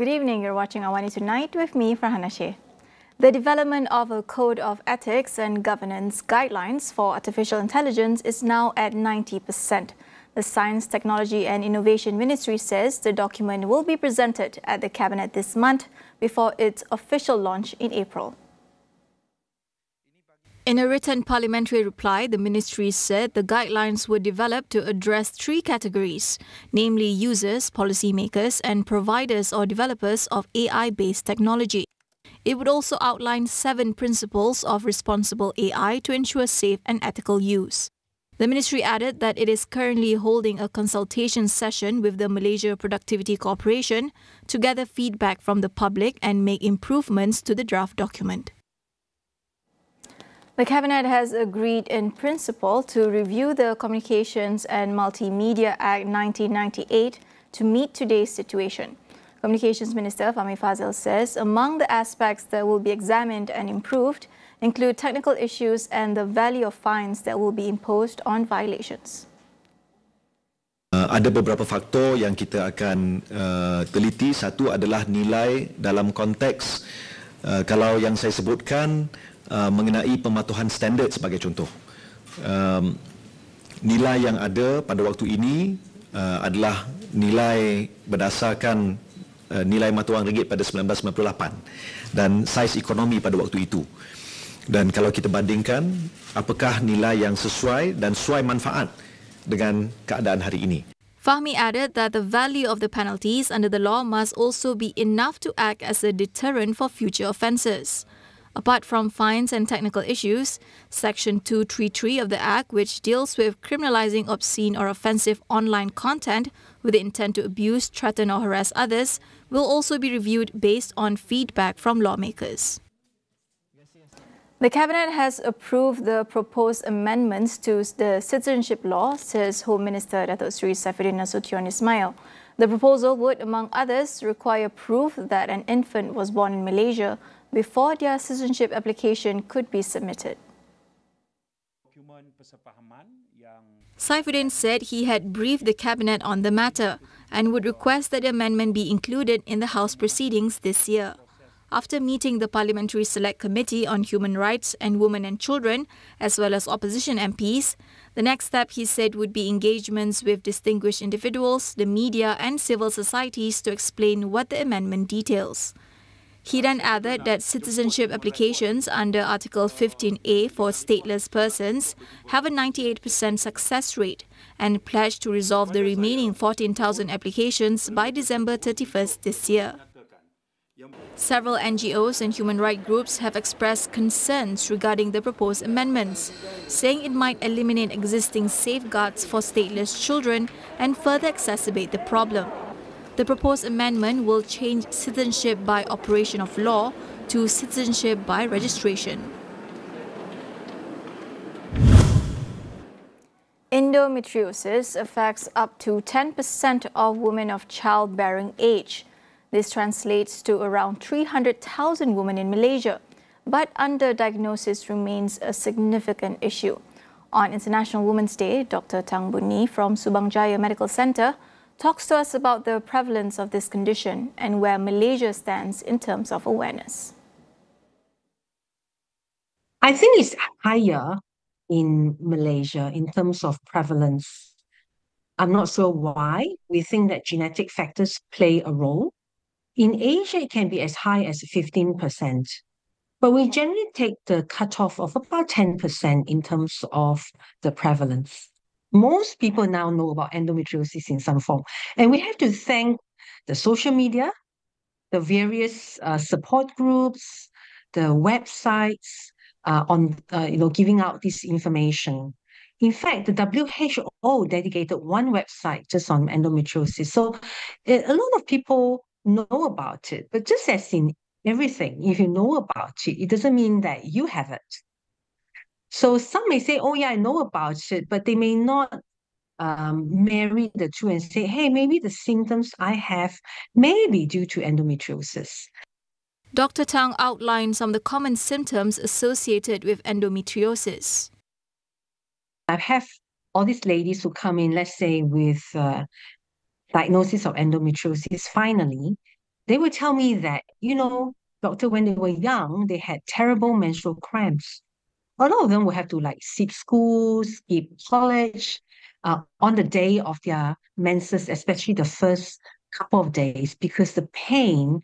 Good evening, you're watching AWANI Tonight with me, Farhana Sheikh. The development of a code of ethics and governance guidelines for artificial intelligence is now at 90%. The Science, Technology and Innovation Ministry says the document will be presented at the Cabinet this month before its official launch in April. In a written parliamentary reply, the ministry said the guidelines were developed to address three categories, namely users, policymakers, and providers or developers of AI-based technology. It would also outline 7 principles of responsible AI to ensure safe and ethical use. The ministry added that it is currently holding a consultation session with the Malaysia Productivity Corporation to gather feedback from the public and make improvements to the draft document. The Cabinet has agreed in principle to review the Communications and Multimedia Act 1998 to meet today's situation. Communications Minister Fahmi Fazil says among the aspects that will be examined and improved include technical issues and the value of fines that will be imposed on violations. Ada beberapa faktor yang kita akan teliti. Satu adalah nilai dalam konteks kalau yang saya sebutkan mengenai pematuhan standard sebagai contoh. Nilai yang ada pada waktu ini adalah nilai berdasarkan nilai mata wang ringgit pada 1998 dan saiz ekonomi pada waktu itu. Dan kalau kita bandingkan, apakah nilai yang sesuai dan sesuai manfaat dengan keadaan hari ini. Fahmi added that the value of the penalties under the law must also be enough to act as a deterrent for future offences. Apart from fines and technical issues, Section 233 of the Act, which deals with criminalising obscene or offensive online content with the intent to abuse, threaten or harass others, will also be reviewed based on feedback from lawmakers. The Cabinet has approved the proposed amendments to the citizenship law, says Home Minister Datuk Seri Saifuddin Nasution Ismail. The proposal would, among others, require proof that an infant was born in Malaysia before their citizenship application could be submitted. Saifuddin said he had briefed the Cabinet on the matter and would request that the amendment be included in the House proceedings this year. After meeting the Parliamentary Select Committee on Human Rights and Women and Children, as well as opposition MPs, the next step, he said, would be engagements with distinguished individuals, the media and civil societies to explain what the amendment details. He then added that citizenship applications under Article 15A for stateless persons have a 98% success rate and pledged to resolve the remaining 14,000 applications by December 31st this year. Several NGOs and human rights groups have expressed concerns regarding the proposed amendments, saying it might eliminate existing safeguards for stateless children and further exacerbate the problem. The proposed amendment will change citizenship by operation of law to citizenship by registration. Endometriosis affects up to 10% of women of childbearing age. This translates to around 300,000 women in Malaysia, but underdiagnosis remains a significant issue. On International Women's Day, Dr. Tang Bunni from Subang Jaya Medical Centre talks to us about the prevalence of this condition and where Malaysia stands in terms of awareness. I think it's higher in Malaysia in terms of prevalence. I'm not sure why. We think that genetic factors play a role. In Asia, it can be as high as 15%. But we generally take the cutoff of about 10% in terms of the prevalence. Most people now know about endometriosis in some form. And we have to thank the social media, the various support groups, the websites on giving out this information. In fact, the WHO dedicated one website just on endometriosis. So a lot of people know about it. But just as in everything, if you know about it, it doesn't mean that you have it. So some may say, oh yeah, I know about it, but they may not marry the two and say, hey, maybe the symptoms I have may be due to endometriosis. Dr. Tang outlined some of the common symptoms associated with endometriosis. I have all these ladies who come in, let's say, with diagnosis of endometriosis finally, they would tell me that, doctor, when they were young, they had terrible menstrual cramps. A lot of them will have to like skip school, skip college on the day of their menses, especially the first couple of days, because the pain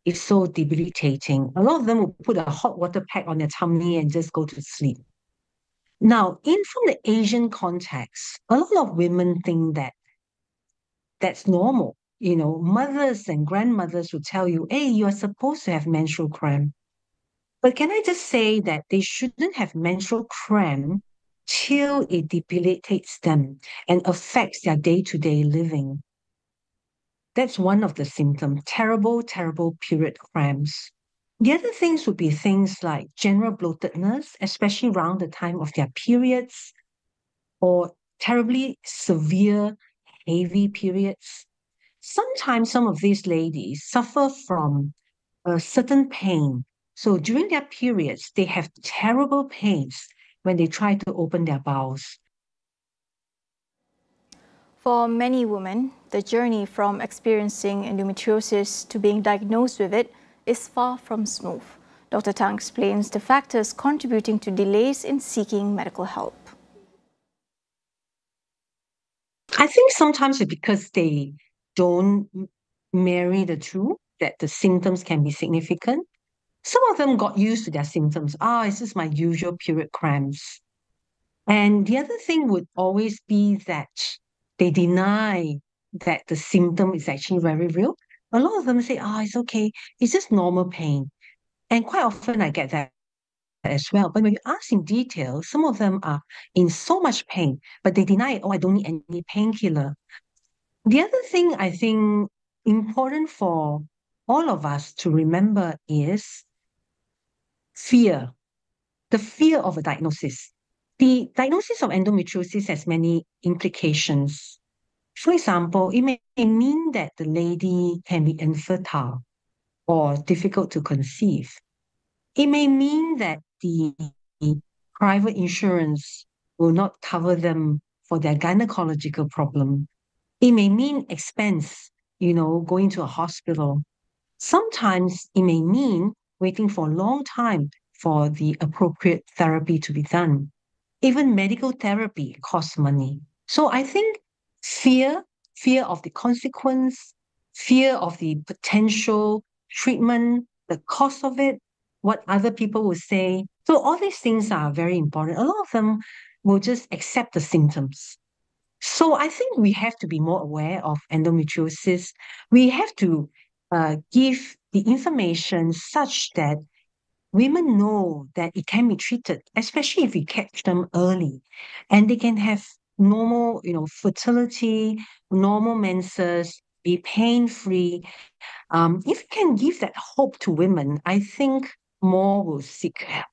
is so debilitating. A lot of them will put a hot water pack on their tummy and just go to sleep. Now, from the Asian context, a lot of women think that that's normal. Mothers and grandmothers will tell you, hey, you are supposed to have menstrual cramp. But can I just say that they shouldn't have menstrual cramp till it debilitates them and affects their day-to-day living. That's one of the symptoms, terrible, terrible period cramps. The other things would be things like general bloatedness, especially around the time of their periods, or terribly severe, heavy periods. Sometimes some of these ladies suffer from a certain pain. So during their periods, they have terrible pains when they try to open their bowels. For many women, the journey from experiencing endometriosis to being diagnosed with it is far from smooth. Dr. Tang explains the factors contributing to delays in seeking medical help. I think sometimes it's because they don't marry the two, that the symptoms can be significant. Some of them got used to their symptoms. It's just my usual period cramps. And the other thing would always be that they deny that the symptom is actually very real. A lot of them say, it's okay, it's just normal pain. And quite often I get that as well. But when you ask in detail, some of them are in so much pain, but they deny it. I don't need any painkiller. The other thing I think important for all of us to remember is fear, the fear of a diagnosis. The diagnosis of endometriosis has many implications. For example, it may mean that the lady can be infertile or difficult to conceive. It may mean that the private insurance will not cover them for their gynecological problem. It may mean expense, going to a hospital. Sometimes it may mean waiting for a long time for the appropriate therapy to be done. Even medical therapy costs money. So I think fear of the consequence, fear of the potential treatment, the cost of it, what other people will say. So all these things are very important. A lot of them will just accept the symptoms. So I think we have to be more aware of endometriosis. We have to give the information such that women know that it can be treated, especially if we catch them early, and they can have normal, fertility, normal menses, be pain-free. If we can give that hope to women, I think more will seek help.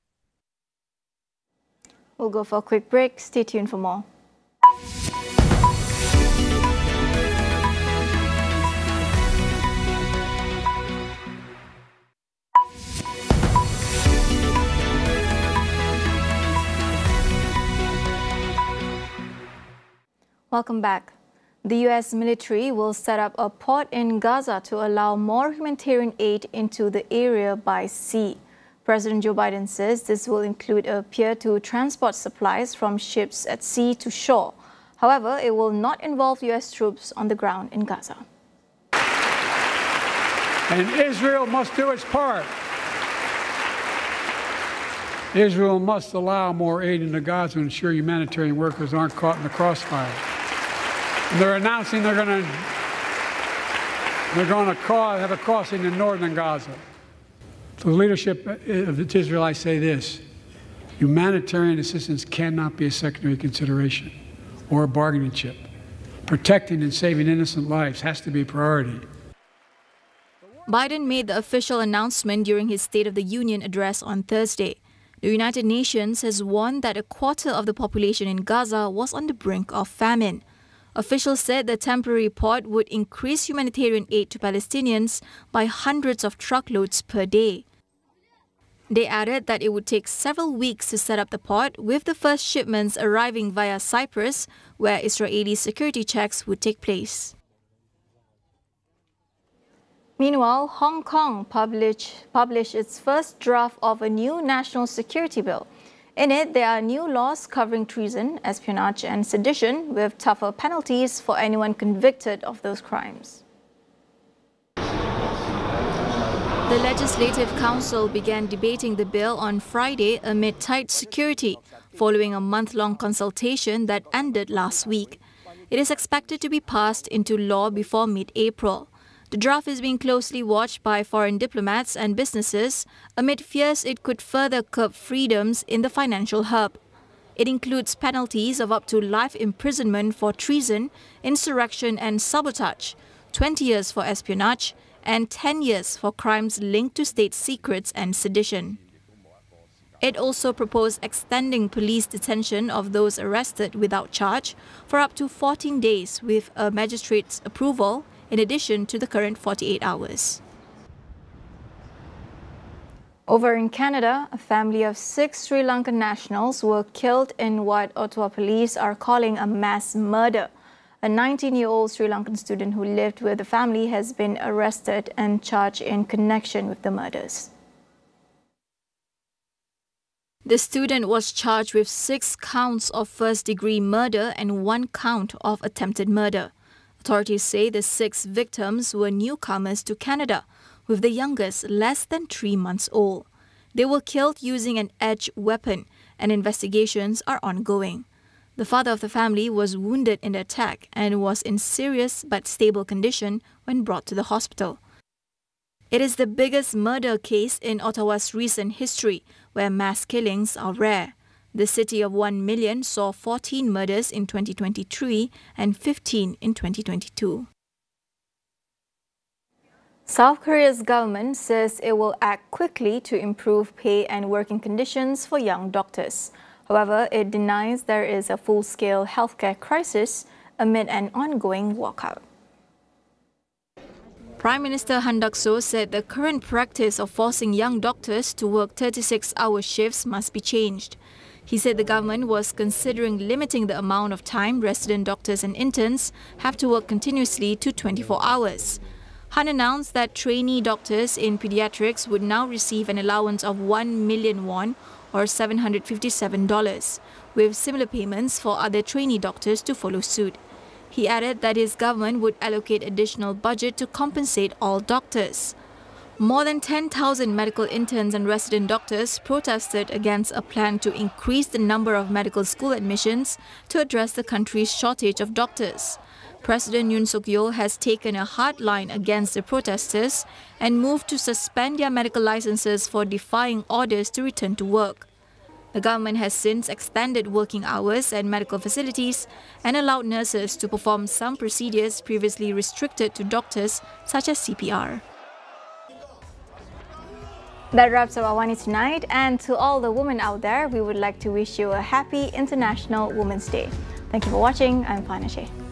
We'll go for a quick break. Stay tuned for more. Welcome back. The U.S. military will set up a port in Gaza to allow more humanitarian aid into the area by sea. President Joe Biden says this will include a pier to transport supplies from ships at sea to shore. However, it will not involve U.S. troops on the ground in Gaza. And Israel must do its part. Israel must allow more aid into Gaza to ensure humanitarian workers aren't caught in the crossfire. And they're announcing they're going to have a crossing in northern Gaza. To the leadership of Israel, I say this: humanitarian assistance cannot be a secondary consideration or a bargaining chip. Protecting and saving innocent lives has to be a priority. Biden made the official announcement during his State of the Union address on Thursday. The United Nations has warned that a quarter of the population in Gaza was on the brink of famine. Officials said the temporary port would increase humanitarian aid to Palestinians by hundreds of truckloads per day. They added that it would take several weeks to set up the port, with the first shipments arriving via Cyprus, where Israeli security checks would take place. Meanwhile, Hong Kong published its first draft of a new national security bill. In it, there are new laws covering treason, espionage and sedition, with tougher penalties for anyone convicted of those crimes. The Legislative Council began debating the bill on Friday amid tight security, following a month-long consultation that ended last week. It is expected to be passed into law before mid-April. The draft is being closely watched by foreign diplomats and businesses amid fears it could further curb freedoms in the financial hub. It includes penalties of up to life imprisonment for treason, insurrection and sabotage, 20 years for espionage, and 10 years for crimes linked to state secrets and sedition. It also proposed extending police detention of those arrested without charge for up to 14 days with a magistrate's approval, in addition to the current 48 hours. Over in Canada, a family of 6 Sri Lankan nationals were killed in what Ottawa police are calling a mass murder. A 19-year-old Sri Lankan student who lived with the family has been arrested and charged in connection with the murders. The student was charged with 6 counts of first-degree murder and 1 count of attempted murder. Authorities say the 6 victims were newcomers to Canada, with the youngest less than 3 months old. They were killed using an edged weapon, and investigations are ongoing. The father of the family was wounded in the attack and was in serious but stable condition when brought to the hospital. It is the biggest murder case in Ottawa's recent history, where mass killings are rare. The city of 1 million saw 14 murders in 2023 and 15 in 2022. South Korea's government says it will act quickly to improve pay and working conditions for young doctors. However, it denies there is a full-scale healthcare crisis amid an ongoing walkout. Prime Minister Han Duck-soo said the current practice of forcing young doctors to work 36-hour shifts must be changed. He said the government was considering limiting the amount of time resident doctors and interns have to work continuously to 24 hours. Han announced that trainee doctors in pediatrics would now receive an allowance of 1 million won or $757, with similar payments for other trainee doctors to follow suit. He added that his government would allocate additional budget to compensate all doctors. More than 10,000 medical interns and resident doctors protested against a plan to increase the number of medical school admissions to address the country's shortage of doctors. President Yoon Suk-yeol has taken a hard line against the protesters and moved to suspend their medical licenses for defying orders to return to work. The government has since extended working hours at medical facilities and allowed nurses to perform some procedures previously restricted to doctors, such as CPR. That wraps up AWANI tonight, and to all the women out there, we would like to wish you a happy International Women's Day. Thank you for watching. I'm Farhana Sheikh.